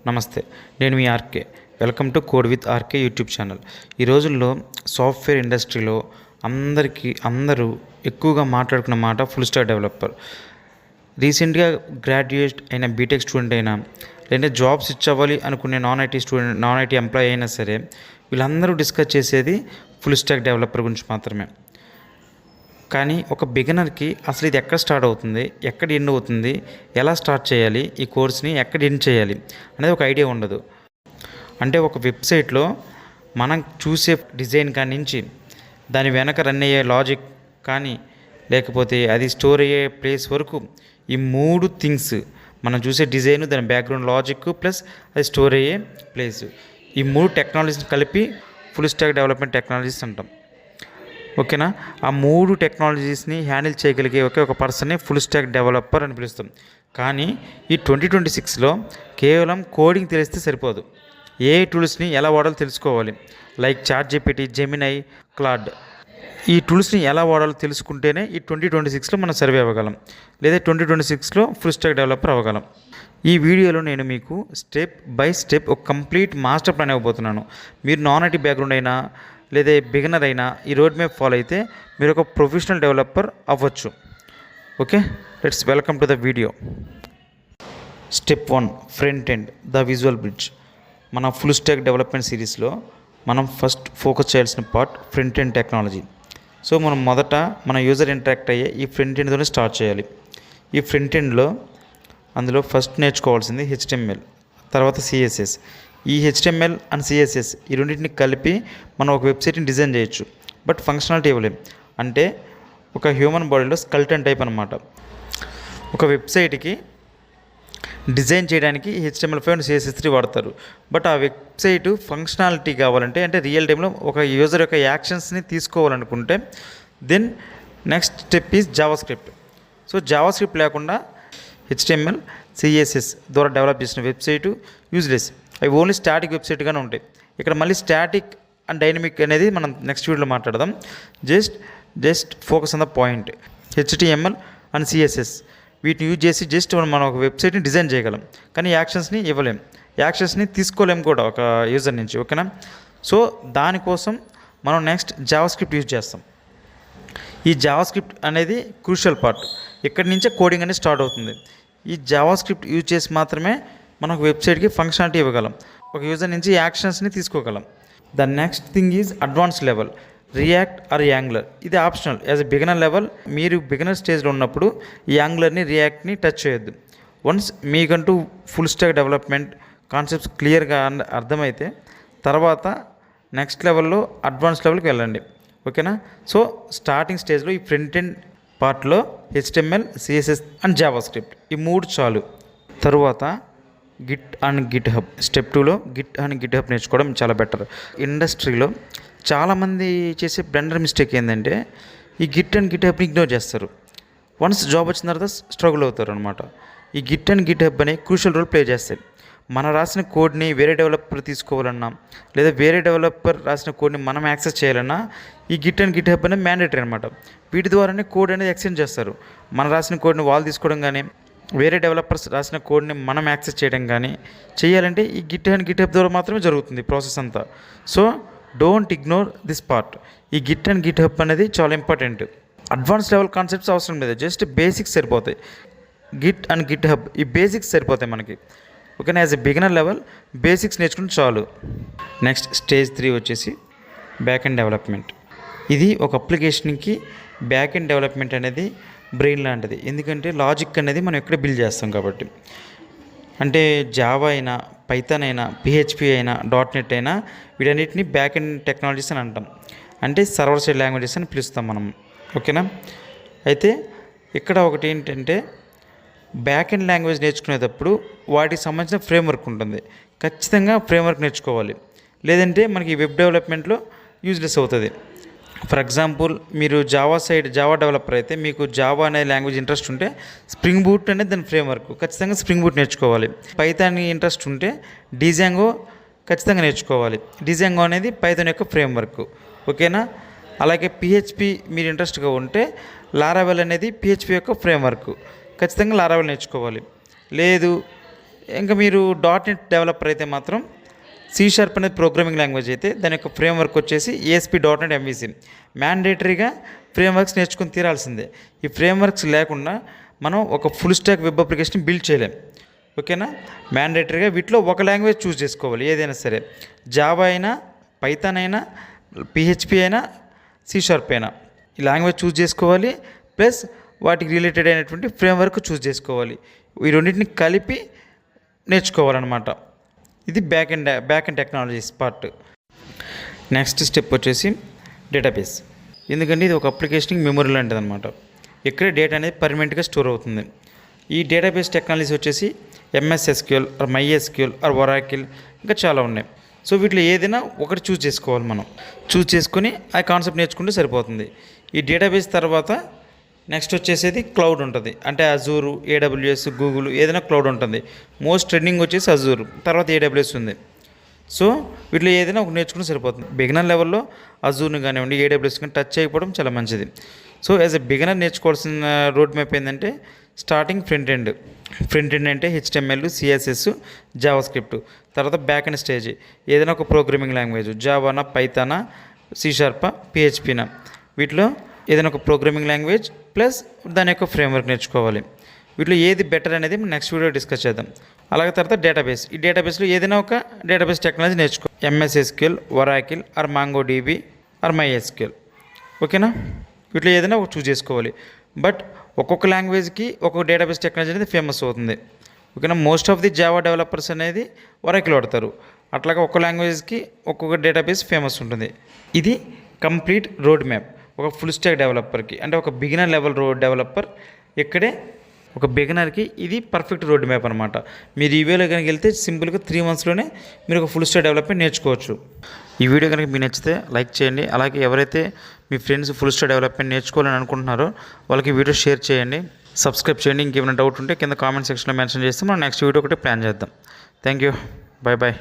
నమస్తే, నేను మీ RK. Welcome to code with RK YouTube channel. ఈ రోజుల్లో సాఫ్ట్వేర్ ఇండస్ట్రీలో అందరూ ఎక్కువగా మాట్లాడుకున్న మాట ఫుల్ స్టాక్ డెవలపర్. రీసెంట్గా గ్రాడ్యుయేట్ అయిన బీటెక్ స్టూడెంట్ అయినా, లేదంటే జాబ్ స్విచ్ అవ్వాలి అనుకునే నాన్ ఐటీ ఎంప్లాయీ అయినా సరే, వీళ్ళందరూ డిస్కస్ చేసేది ఫుల్ స్టాక్ డెవలపర్ గురించి మాత్రమే. కానీ ఒక బిగినర్కి అసలు ఇది ఎక్కడ స్టార్ట్ అవుతుంది, ఎక్కడ ఎండ్ అవుతుంది, ఎలా స్టార్ట్ చేయాలి, ఈ కోర్స్ని ఎక్కడ ఎండ్ చేయాలి అనేది ఒక ఐడియా ఉండదు. అంటే ఒక వెబ్సైట్లో మనం చూసే డిజైన్ కాడి నుంచి దాని వెనక రన్ అయ్యే లాజిక్ కానీ, లేకపోతే అది స్టోర్ అయ్యే ప్లేస్ వరకు, ఈ మూడు థింగ్స్, మనం చూసే డిజైన్, దాని బ్యాక్గ్రౌండ్ లాజిక్ ప్లస్ అది స్టోర్ అయ్యే ప్లేస్, ఈ మూడు టెక్నాలజీని కలిపి ఫుల్ స్టాక్ డెవలప్మెంట్ టెక్నాలజీస్ అంటాం. ఓకేనా? ఆ మూడు టెక్నాలజీస్ని హ్యాండిల్ చేయగలిగే ఒక పర్సన్ని ఫుల్ స్టాక్ డెవలపర్ అని పిలుస్తాం. కానీ ఈ 2026లో కేవలం కోడింగ్ తెలిస్తే సరిపోదు. ఏ టూల్స్ని ఎలా వాడాలో తెలుసుకోవాలి. లైక్ చాట్‌జీపీటీ, జెమినై, క్లాడ్, ఈ టూల్స్ని ఎలా వాడాలో తెలుసుకుంటేనే ఈ 2026లో మనం సర్వే అవ్వగలం, లేదా 2026లో ఫుల్ స్టాక్ డెవలపర్ అవ్వగలం. ఈ వీడియోలో నేను మీకు స్టెప్ బై స్టెప్ ఒక కంప్లీట్ మాస్టర్ ప్లాన్ ఇవ్వబోతున్నాను. మీరు నాన్ ఐటీ బ్యాక్గ్రౌండ్ అయినా, లేదా బిగినర్ అయినా ఈ రోడ్ మ్యాప్ ఫాలో అయితే మీరు ఒక ప్రొఫెషనల్ డెవలపర్ అవ్వచ్చు. Okay, let's welcome to the video. Step 1, front end, the visual bridge. మన ఫుల్ స్టాక్ డెవలప్మెంట్ సిరీస్లో మనం ఫస్ట్ ఫోకస్ చేయాల్సిన part front end technology. So మనం మొదట మన యూజర్ ఇంటరాక్ట్ అయ్యే ఈ ఫ్రంట్ ఎండ్తోనే స్టార్ట్ చేయాలి. ఈ ఫ్రంట్ ఎండ్లో అందులో ఫస్ట్ నేర్చుకోవాల్సింది HTML, తర్వాత CSS. ఈ HTML అండ్ CSS ఈ రెండింటిని కలిపి మనం ఒక వెబ్సైట్ని డిజైన్ చేయొచ్చు, బట్ ఫంక్షనాలిటీ ఇవ్వలేం. అంటే ఒక హ్యూమన్ బాడీలో స్కెల్టన్ టైప్ అనమాట. ఒక వెబ్సైట్కి డిజైన్ చేయడానికి HTML5 అండ్ CSS3 వాడతారు. బట్ ఆ వెబ్సైట్ ఫంక్షనాలిటీ కావాలంటే, అంటే రియల్ టైంలో ఒక యూజర్ యొక్క యాక్షన్స్ని తీసుకోవాలనుకుంటే, then next step is JavaScript. So JavaScript లేకుండా HTML, CSS ద్వారా డెవలప్ చేసిన వెబ్సైటు యూజ్లెస్. అవి ఓన్లీ స్టాటిక్ వెబ్సైట్గానే ఉంటాయి. ఇక్కడ మళ్ళీ స్టాటిక్ అండ్ డైనమిక్ అనేది మనం నెక్స్ట్ వీడియోలో మాట్లాడదాం. Just focus on the point. HTML and CSS వీటిని యూజ్ చేసి జస్ట్ మనం ఒక వెబ్సైట్ని డిజైన్ చేయగలం, కానీ యాక్షన్స్ని ఇవ్వలేం, యాక్షన్స్ని తీసుకోలేం కూడా ఒక యూజర్ నుంచి. ఓకేనా? సో దానికోసం మనం నెక్స్ట్ జావాస్క్రిప్ట్ యూజ్ చేస్తాం. ఈ జావాస్క్రిప్ట్ అనేది క్రూషియల్ పార్ట్. ఇక్కడి నుంచే కోడింగ్ అనేది స్టార్ట్ అవుతుంది. ఈ జావాస్క్రిప్ట్ యూజ్ చేసి మాత్రమే మనం ఒక వెబ్సైట్కి ఫంక్షనాలిటీ ఇవ్వగలం, ఒక యూజర్ నుంచి యాక్షన్స్ని తీసుకోగలం. The next thing is advance level, React or Angular. ఇది optional. As a beginner level, మీరు బిగినర్ స్టేజ్లో ఉన్నప్పుడు ఈ యాంగులర్ని, రియాక్ట్ని టచ్ చేయొద్దు. వన్స్ మీకంటూ ఫుల్ స్టాక్ డెవలప్మెంట్ కాన్సెప్ట్స్ క్లియర్గా అర్థమైతే తర్వాత నెక్స్ట్ లెవెల్లో అడ్వాన్స్ లెవెల్కి వెళ్ళండి. ఓకేనా? సో స్టార్టింగ్ స్టేజ్లో ఈ ఫ్రంట్ ఎండ్ పార్ట్లో HTML, CSS అండ్ జావాస్క్రిప్ట్ ఈ మూడు చాలు. తరువాత Git and Git hub. Step 2లో గిట్ అండ్ గిట్ హబ్ నేర్చుకోవడం చాలా బెటర్. ఇండస్ట్రీలో చాలామంది చేసే బ్లండర్ మిస్టేక్ ఏంటంటే ఈ గిట్ అండ్ గిట్ హబ్ని ఇగ్నోర్ చేస్తారు. వన్స్ జాబ్ వచ్చిన తర్వాత స్ట్రగుల్ అవుతారు అనమాట. ఈ గిట్ అండ్ గిట్ హబ్ అనే క్రూషియల్ రోల్ ప్లే చేస్తాయి. మన రాసిన కోడ్ని వేరే డెవలపర్ తీసుకోవాలన్నా, లేదా వేరే డెవలపర్ రాసిన కోడ్ని మనం యాక్సెస్ చేయాలన్నా ఈ గిట్ అండ్ గిట్ హబ్ అనేది మ్యాండేటరీ అనమాట. వీటి ద్వారానే కోడ్ అనేది ఎక్స్చేంజ్ చేస్తారు. మన రాసిన కోడ్ని వాళ్ళు తీసుకోవడం కానీ, వేరే డెవలపర్స్ రాసిన కోడ్ని మనం యాక్సెస్ చేయడం కానీ చేయాలంటే ఈ గిట్ అండ్ గిట్ హబ్ ద్వారా మాత్రమే జరుగుతుంది ప్రాసెస్ అంతా. So don't ignore this part. ఈ గిట్ అండ్ గిట్ హబ్ అనేది చాలా ఇంపార్టెంట్. అడ్వాన్స్ లెవెల్ కాన్సెప్ట్స్ అవసరం లేదు, జస్ట్ బేసిక్స్ సరిపోతాయి. గిట్ అండ్ గిట్ హబ్ ఈ బేసిక్స్ సరిపోతాయి మనకి. ఓకేనా? As a beginner level basics నేర్చుకుంటే చాలు. నెక్స్ట్ స్టేజ్ 3 వచ్చేసి బ్యాక్ ఎండ్ డెవలప్మెంట్. ఇది ఒక అప్లికేషన్కి బ్యాక్ ఎండ్ డెవలప్మెంట్ అనేది బ్రెయిన్ లాంటిది. ఎందుకంటే లాజిక్ అనేది మనం ఎక్కడ బిల్డ్ చేస్తాం కాబట్టి. అంటే జావా అయినా, పైథాన్ అయినా, PHP అయినా, .NET అయినా వీటన్నిటిని బ్యాక్ ఎండ్ టెక్నాలజీస్ అని అంటాం. అంటే సర్వర్ సైడ్ లాంగ్వేజెస్ అని పిలుస్తాం మనం. ఓకేనా? అయితే ఇక్కడ ఒకటి ఏంటంటే బ్యాక్ ఎండ్ లాంగ్వేజ్ నేర్చుకునేటప్పుడు వాటికి సంబంధించిన ఫ్రేమ్వర్క్ ఉంటుంది. ఖచ్చితంగా ఫ్రేమ్వర్క్ నేర్చుకోవాలి, లేదంటే మనకి వెబ్ డెవలప్మెంట్లో యూజ్లెస్ అవుతుంది. ఫర్ ఎగ్జాంపుల్, మీరు జావా డెవలపర్ అయితే మీకు జావా అనే లాంగ్వేజ్ ఇంట్రెస్ట్ ఉంటే స్ప్రింగ్ బూట్ అనేది దాని ఫ్రేమ్వర్క్, ఖచ్చితంగా స్ప్రింగ్ బూట్ నేర్చుకోవాలి. పైథాన్ ఇంట్రెస్ట్ ఉంటే డిజాంగో ఖచ్చితంగా నేర్చుకోవాలి. డిజాంగో అనేది పైథాన్ యొక్క ఫ్రేమ్వర్క్. ఓకేనా? అలాగే PHP మీరు ఇంట్రెస్ట్గా ఉంటే లారావెల్ అనేది PHP యొక్క ఫ్రేమ్వర్క్, ఖచ్చితంగా లారావెల్ నేర్చుకోవాలి. లేదు ఇంకా మీరు .NET డెవలపర్ అయితే మాత్రం C# అనేది ప్రోగ్రామింగ్ లాంగ్వేజ్ అయితే దాని యొక్క ఫ్రేమ్వర్క్ వచ్చేసి ASP.NET MVC. మ్యాండేటరీగా ఫ్రేమ్వర్క్స్ నేర్చుకుని తీరాల్సిందే. ఈ ఫ్రేమ్వర్క్స్ లేకుండా మనం ఒక full stock web application build చేయలేం. ఓకేనా? మ్యాండేటరీగా వీటిలో ఒక లాంగ్వేజ్ చూస్ చేసుకోవాలి, ఏదైనా సరే. జావా అయినా, పైథాన్ అయినా, PHP అయినా, C# అయినా ఈ లాంగ్వేజ్ చూస్ చేసుకోవాలి. ప్లస్ వాటికి రిలేటెడ్ అయినటువంటి ఫ్రేమ్వర్క్ చూస్ చేసుకోవాలి. ఈ రెండింటిని కలిపి నేర్చుకోవాలన్నమాట. ఇది back end technologies part. Next step వచ్చేసి డేటాబేస్. ఎందుకంటే ఇది ఒక అప్లికేషన్కి మెమరీ లాంటిది అనమాట. ఇక్కడే డేటా అనేది పర్మనెంట్గా స్టోర్ అవుతుంది. ఈ డేటాబేస్ టెక్నాలజీస్ వచ్చేసి MS SQL or MySQL or Oracle ఇంకా చాలా ఉన్నాయి. సో వీటిలో ఏదైనా ఒకటి చూస్ చేసుకోవాలి. మనం చూస్ చేసుకుని ఆ కాన్సెప్ట్ నేర్చుకుంటే సరిపోతుంది. ఈ డేటాబేస్ తర్వాత నెక్స్ట్ వచ్చేసేది క్లౌడ్ ఉంటుంది. అంటే అజూరు, AWS, గూగుల్ ఏదైనా క్లౌడ్ ఉంటుంది. మోస్ట్ ట్రెండింగ్ వచ్చేసి అజూరు, తర్వాత AWS ఉంది. సో వీటిలో ఏదైనా ఒక నేర్చుకుంటే సరిపోతుంది. బిగినర్ లెవెల్లో అజూర్ని కానివ్వండి, AWS కానీ టచ్ చేయకపోవడం చాలా మంచిది. సో యాజ్ ఎ బిగినర్ నేర్చుకోవాల్సిన రోడ్ మ్యాప్ ఏంటంటే స్టార్టింగ్ ఫ్రంట్ ఎండ్ అంటే HTML, CSS, జావాస్క్రిప్ట్. తర్వాత బ్యాక్ ఎండ్ స్టేజ్ ఏదైనా ఒక ప్రోగ్రామింగ్ లాంగ్వేజ్, జావానా, పైథానా, C#, PHPనా, వీటిలో ఏదైనా ఒక ప్రోగ్రామింగ్ లాంగ్వేజ్ ప్లస్ దాని యొక్క ఫ్రేమ్వర్క్ నేర్చుకోవాలి. వీటిలో ఏది బెటర్ అనేది మనం నెక్స్ట్ వీడియో డిస్కస్ చేద్దాం. అలాగే తర్వాత డేటాబేస్. ఈ డేటాబేస్లో ఏదైనా ఒక డేటాబేస్ టెక్నాలజీ నేర్చుకో. MS SQL, Oracle or MongoDB or MySQL. ఓకేనా? వీటిలో ఏదైనా ఒక చూస్ చేసుకోవాలి. బట్ ఒక్కొక్క లాంగ్వేజ్కి ఒక్కొక్క డేటాబేస్ టెక్నాలజీ అనేది ఫేమస్ అవుతుంది. ఓకేనా? Most of the Java developers అనేది Oracle వాడతారు. అట్లాగా ఒక్కొక్క లాంగ్వేజ్కి ఒక్కొక్క డేటాబేస్ ఫేమస్ ఉంటుంది. ఇది కంప్లీట్ రోడ్ మ్యాప్ ఒక ఫుల్ స్టాక్ డెవలపర్కి, అంటే ఒక బిగినర్ లెవెల్ డెవలపర్. ఇక్కడే ఒక బిగినర్కి ఇది పర్ఫెక్ట్ రోడ్ మ్యాప్ అనమాట. మీరు ఈ వీడియోలో కనుక వెళ్తే సింపుల్గా 3 monthsలోనే మీరు ఒక ఫుల్ స్టాక్ డెవలప్మెంట్ నేర్చుకోవచ్చు. ఈ వీడియో కనుక మీకు నచ్చితే లైక్ చేయండి. అలాగే ఎవరైతే మీ ఫ్రెండ్స్ ఫుల్ స్టాక్ డెవలప్మెంట్ నేర్చుకోవాలని అనుకుంటున్నారో వాళ్ళకి వీడియో షేర్ చేయండి, సబ్స్క్రైబ్ చేయండి. ఇంకేమైనా డౌట్ ఉంటే కింద కామెంట్ సెక్షన్లో మెన్షన్ చేస్తే మనం నెక్స్ట్ వీడియో ఒకటి ప్లాన్ చేద్దాం. Thank you. బాయ్.